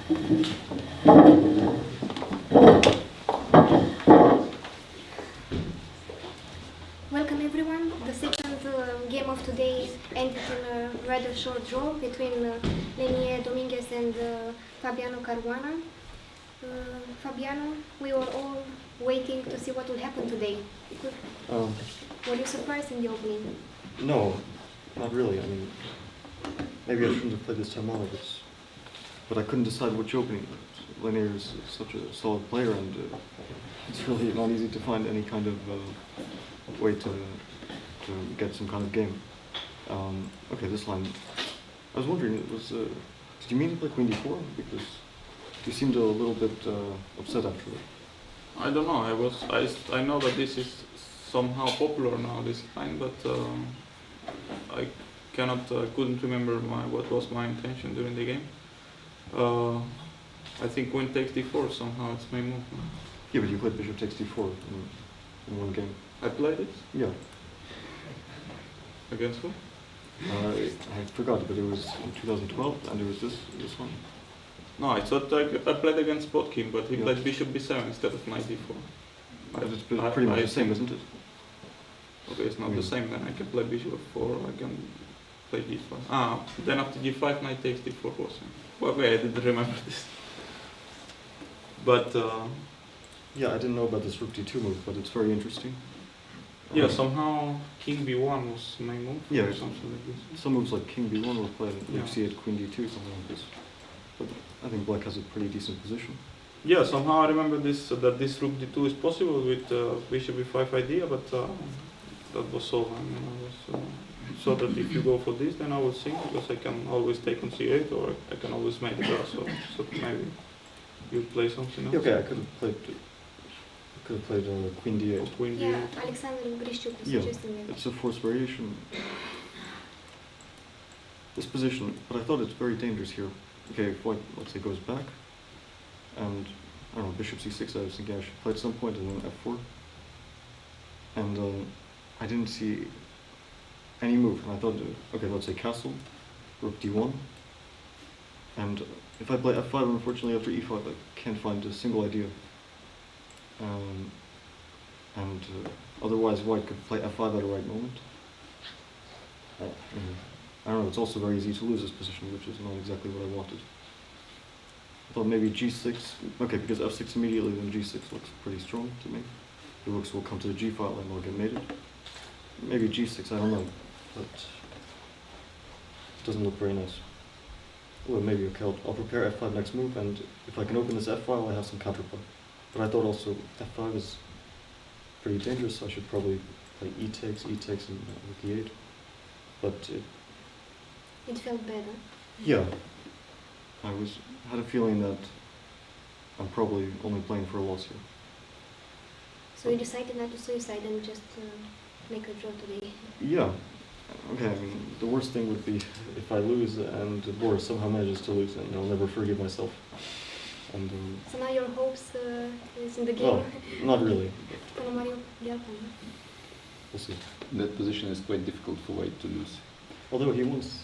Welcome everyone. The second game of today ended in a rather short draw between NED, Dominguez and Caruana. Fabiano, we were all waiting to see what would happen today. Were you surprised in the opening? No, not really. I mean, maybe I shouldn't have played this time on but I couldn't decide which opening. Linear is such a solid player, and it's really not easy to find any kind of way to get some kind of game. Okay, this line. I was wondering, it was. Did you mean to play Queen D4? Because you seemed a little bit upset after that. I don't know. I know that this is somehow popular now, this line, but I couldn't remember what was my intention during the game. I think Queen takes D4 somehow. It's my move. Yeah, but you played Bishop takes D4 in one game. I played it. Yeah. Against who? I forgot, but it was in 2012, and it was this one. No, I thought I played against Botkin, but he played Bishop B7 instead of Knight D4. It's pretty much the same, isn't it? Okay, it's not the same. Then I can play Bishop F4. I can play G5. Then after G5, Knight takes D4 was. Okay, I didn't remember this. But yeah, I didn't know about this Rook D2 move, but it's very interesting. Yeah, somehow King B1 was my move. Yeah, or something like this. Some moves like King B1 were played. Yeah. You see it Queen D2, something like this. But I think Black has a pretty decent position. Yeah, somehow I remember this that this Rook D2 is possible with Bishop B5 idea, but that was all. I mean, I was so that if you go for this, then I will sink because I can always take on C8 or I can always make it also. So maybe you play something else. Yeah, okay, I could have played Queen D8. Or Queen Yeah, D8. Alexander Grishchuk was Yeah, suggesting that. it's a forced variation. This position, but I thought it's very dangerous here. Okay, if White, let's say, goes back, and I don't know, Bishop C6, I was thinking I should play at some point, and then F4. And I didn't see any move, and I thought, okay, let's say castle, Rook D1, and if I play F5, unfortunately after E5, I can't find a single idea. And otherwise White could play F5 at a right moment. I don't know, it's also very easy to lose this position, which is not exactly what I wanted. I thought maybe G6, okay, because F6 immediately, then G6 looks pretty strong to me. The rooks will come to the G file and will get mated. Maybe G6, I don't know, but it doesn't look very nice. Well, maybe okay, I'll prepare F5 next move, and if I can open this F file, I have some counterplay. But I thought also F5 is pretty dangerous, so I should probably play E takes, and Rook E8. But It felt better. yeah, I had a feeling that I'm probably only playing for a loss here. So you decided not to suicide and just make a draw today. Yeah, okay, I mean, the worst thing would be if I lose and Boris somehow manages to lose, and I'll never forgive myself. And So now your hopes is in the game. well, not really, Yeah. we'll see. That position is quite difficult for White to lose. Although he once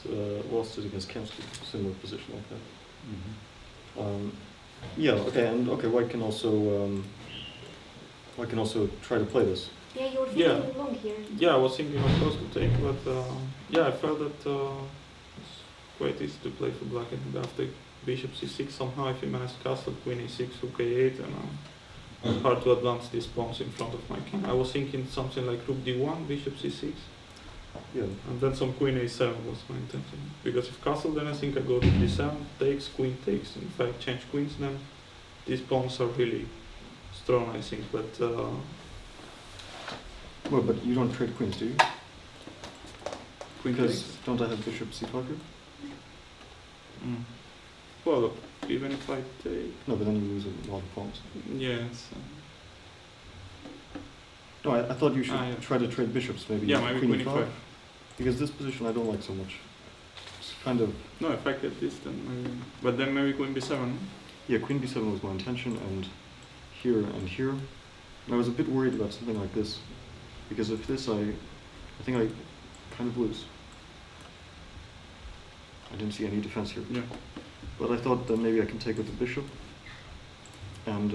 lost it against Kamsky, similar position like that. Yeah, okay, and okay, White can also try to play this. Yeah, you were thinking long here. Yeah, I was thinking of course to take, but yeah, I felt that it's quite easy to play for Black, and after Bishop C6 somehow if he managed castle, Queen E6, Rook A8, and it's hard to advance these pawns in front of my king. I was thinking something like Rook D1, Bishop C6, Yeah, and then some Queen A7 was my intention. Because if castle, then I think I go Rook D7, takes, Queen takes, and if I change queens, then these pawns are really strong, I think, but well, but you don't trade queens, do you? Queen Because takes. don't I have Bishop C5 here? Well, even if I take, No, but then you lose a lot of pawns. yes, No, I thought you should yeah. try to trade bishops, maybe. yeah, maybe Queen E5. Because this position I don't like so much. It's kind of, No, if I get this, then maybe, but then maybe Queen B7. yeah, Queen B7 was my intention, and here and here. And I was a bit worried about something like this, because if this, I think I kind of lose. I didn't see any defense here. Yeah. But I thought that maybe I can take with the bishop, and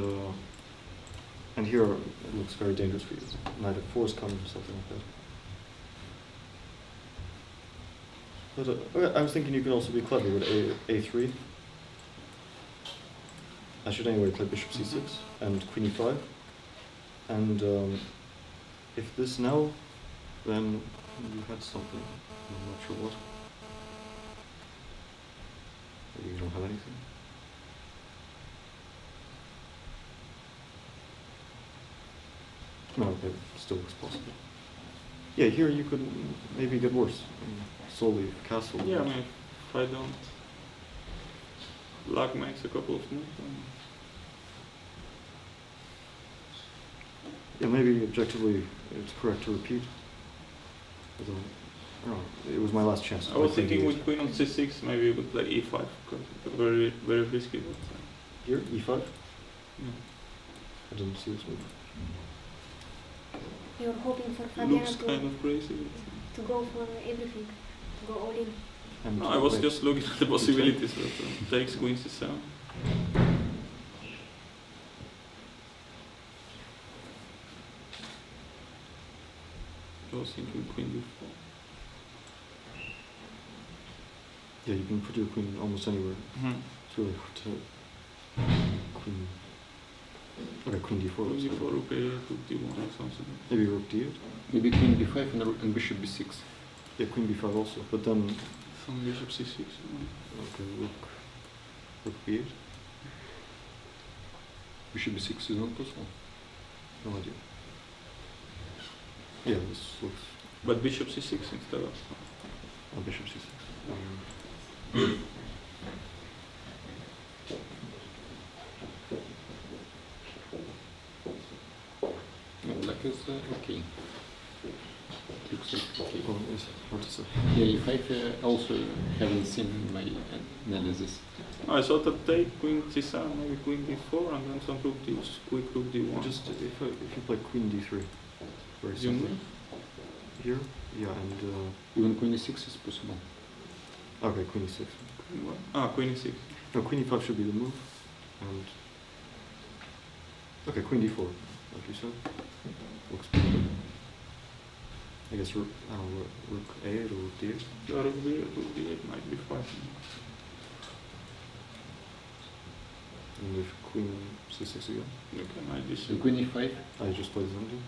here it looks very dangerous for you. Knight f4 is coming or something like that. But okay, I was thinking you could also be clever with a3. I should anyway play bishop c6 and queen e5. And if this now, then you had something. I'm not sure what. Maybe you don't have anything. No, okay, it still looks possible. Yeah, here you could maybe get worse. Solely castle. Yeah, I mean, if I don't, black makes a couple of moves. Yeah, maybe objectively it's correct to repeat. Although, I don't know, it was my last chance. I was thinking with queen on c6, maybe you could play e5, because it's very, very risky. But, Here, e5? yeah. I didn't see this move. You're hoping for Fabiano Looks kind of crazy. to go for everything, to go all in. And No, I was wait, just looking at the possibilities that takes queen c7. I was thinking queen d4. yeah, you can put your queen almost anywhere. Mm-hmm. It's really hard to queen. Okay, queen d4. Queen looks good. d4, rook a8, rook d1 or something. Maybe rook d8. Maybe queen b5 and bishop b6. Yeah, queen b5 also. But then, Some bishop c6. okay, rook b8. Bishop b6 is not possible. No idea. Yeah, this looks. But bishop c6 instead of. Bishop c6. No, black is okay. Looks like okay. Well, it's hard to say. Yeah, if I also haven't seen my analysis. I thought that take queen c7, maybe queen d4, and then some rook d, quick rook d1. Just if you play queen d3, very You simply. move? Here, yeah, and Even queen e6 is possible. okay, queen e6. Queen what? Ah, queen e6. No, queen e5 should be the move, and okay, queen d4, like you said, looks pretty good. I guess rook, I don't know, rook a8 or rook d8. Yeah, rook d8 might be fine. And if queen c6 again, Okay, might be So simple. queen e5. I just play this empty.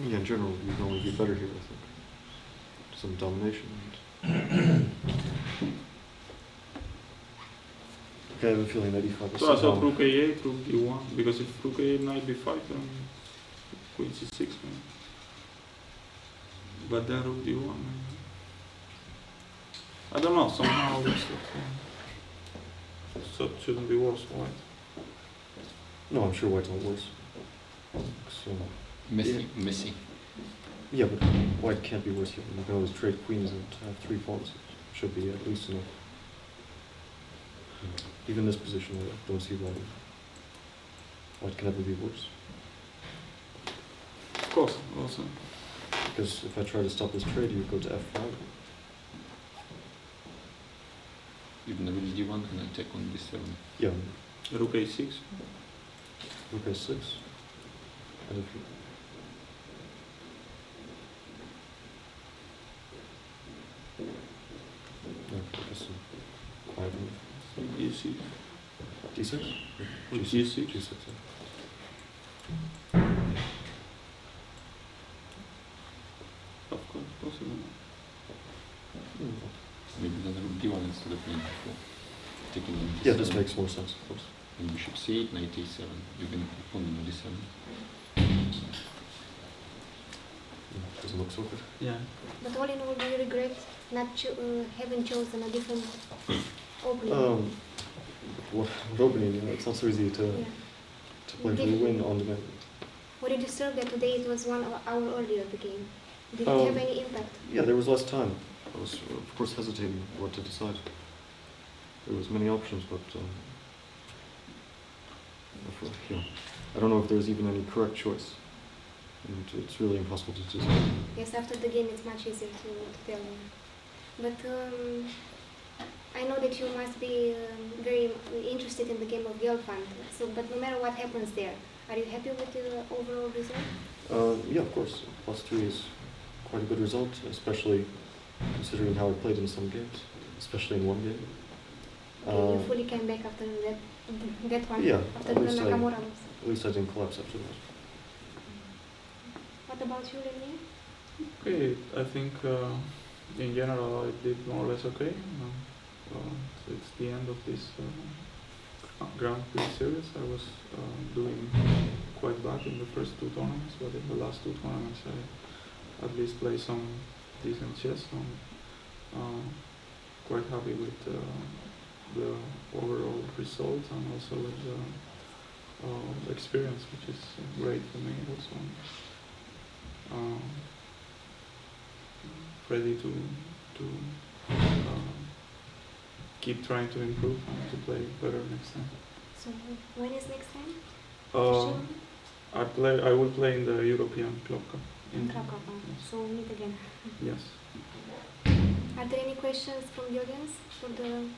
Yeah, in general, you can only be better here, I think. Some domination. Okay, I have a feeling that e5 is So I thought somehow- rook a8, rook d1, because if rook a8, knight b5, then queen c6 maybe. But then rook d1 maybe. I don't know, somehow looks like so shouldn't be worse, right? No, I'm sure white's not worse. So, Messy. yeah, but white can't be worse here. You can always trade queens and have 3 pawns. Should be at least enough. Even this position, I don't see why white can ever be worse. Of course, also. Because if I try to stop this trade, you go to f5. Even the rook d1 and attack on d7. Yeah, Rook a6. rook a6. And if you, no, I guess a quiet move. d6. d6? Rook g6. g6, Of course, possible. yeah. Maybe then rook d1 instead of knight d4. Taking on d7. Yeah, this makes more sense, of course. And bishop c8, knight a7. You can pawn on d7. Doesn't look so good. Yeah. But all in all, do you regret not having chosen a different opening? What opening? It's not so easy to Yeah. play for the win on demand. Were you disturbed that today it was 1 hour earlier the game? Did it Um, have any impact? Yeah, there was less time. I was, of course, hesitating what to decide. There was many options, but I don't know if there's even any correct choice. And it's really impossible to decide. Yes, after the game it's much easier to tell you. But I know that you must be very interested in the game of Gelfand. So, but no matter what happens there, are you happy with the overall result? Yeah, of course. +3 is quite a good result, especially considering how I played in some games, especially in one game. Okay, you fully came back after that one. Yeah, After at the least Nakamura loss. At least I didn't collapse after that. What about you, Renier? Okay, I think in general I did more or less okay. So it's the end of this Grand Prix series. I was doing quite bad in the first two tournaments, but in the last two tournaments I at least played some decent chess. So quite happy with the overall result and also with the experience, which is great for me also. Ready to keep trying to improve and to play better next time. So when is next time? I will play in the European Club Cup. In Krakow. Yes. So we'll meet again. Yes. Are there any questions from the audience for the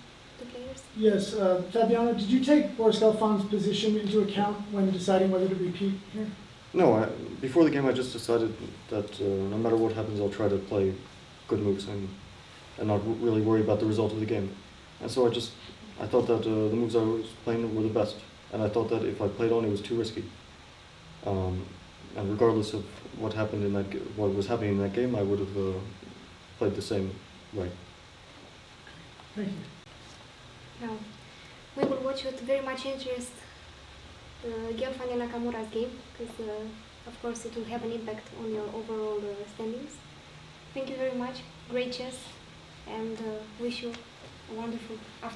players? Yes, Fabiano, did you take Boris Gelfand's position into account when deciding whether to repeat here? No, before the game I just decided that no matter what happens I'll try to play good moves and not really worry about the result of the game. And so I thought that the moves I was playing were the best. And I thought that if I played on it was too risky. And regardless of what happened in what was happening in that game, I would have played the same way. Thank you. Now, we will watch with very much interest Gelfand and Nakamura's game, because of course it will have an impact on your overall standings. Thank you very much, great chess, and wish you a wonderful afternoon.